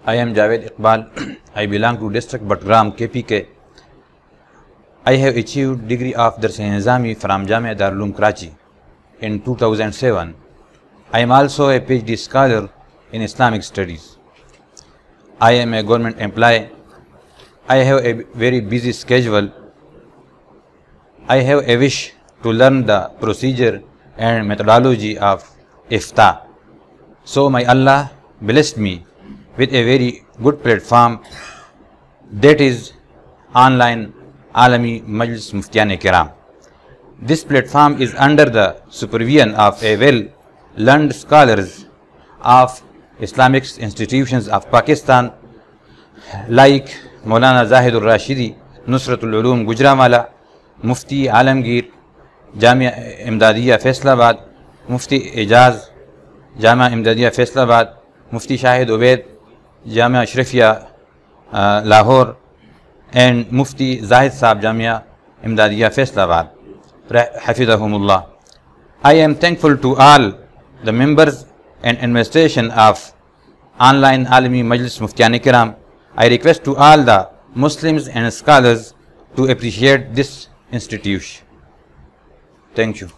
I am Jaavid Iqbal. I belong to district Batgram, KPK. I have achieved degree of Dars-e-Nizami from Jamia Darul Uloom Karachi in 2007. I am also a PhD scholar in Islamic studies. I am a government employee. I have a very busy schedule. I have a wish to learn the procedure and methodology of Ifta. So may Allah blessed me with a very good platform, that is online Alami Majlis Muftiyan Kiram. This platform is under the supervision of a well-learned scholars of Islamic institutions of Pakistan like Maulana Zahidur Rashidi, Nusratul Uloom Gujranwala, Mufti Alamgir, Jamia Imdadiyya Faisalabad, Mufti Ijaz, Jamia Imdadiyya Faisalabad, Mufti Shahid Ubaid, Jamia Ashrafiya Lahore, and Mufti Zahid Saab Jamia Imdadiyya Faisalabad, Hafidahumullah. I am thankful to all the members and administration of online Alami Majlis Muftiyan Kiram. I request to all the Muslims and scholars to appreciate this institution. Thank you.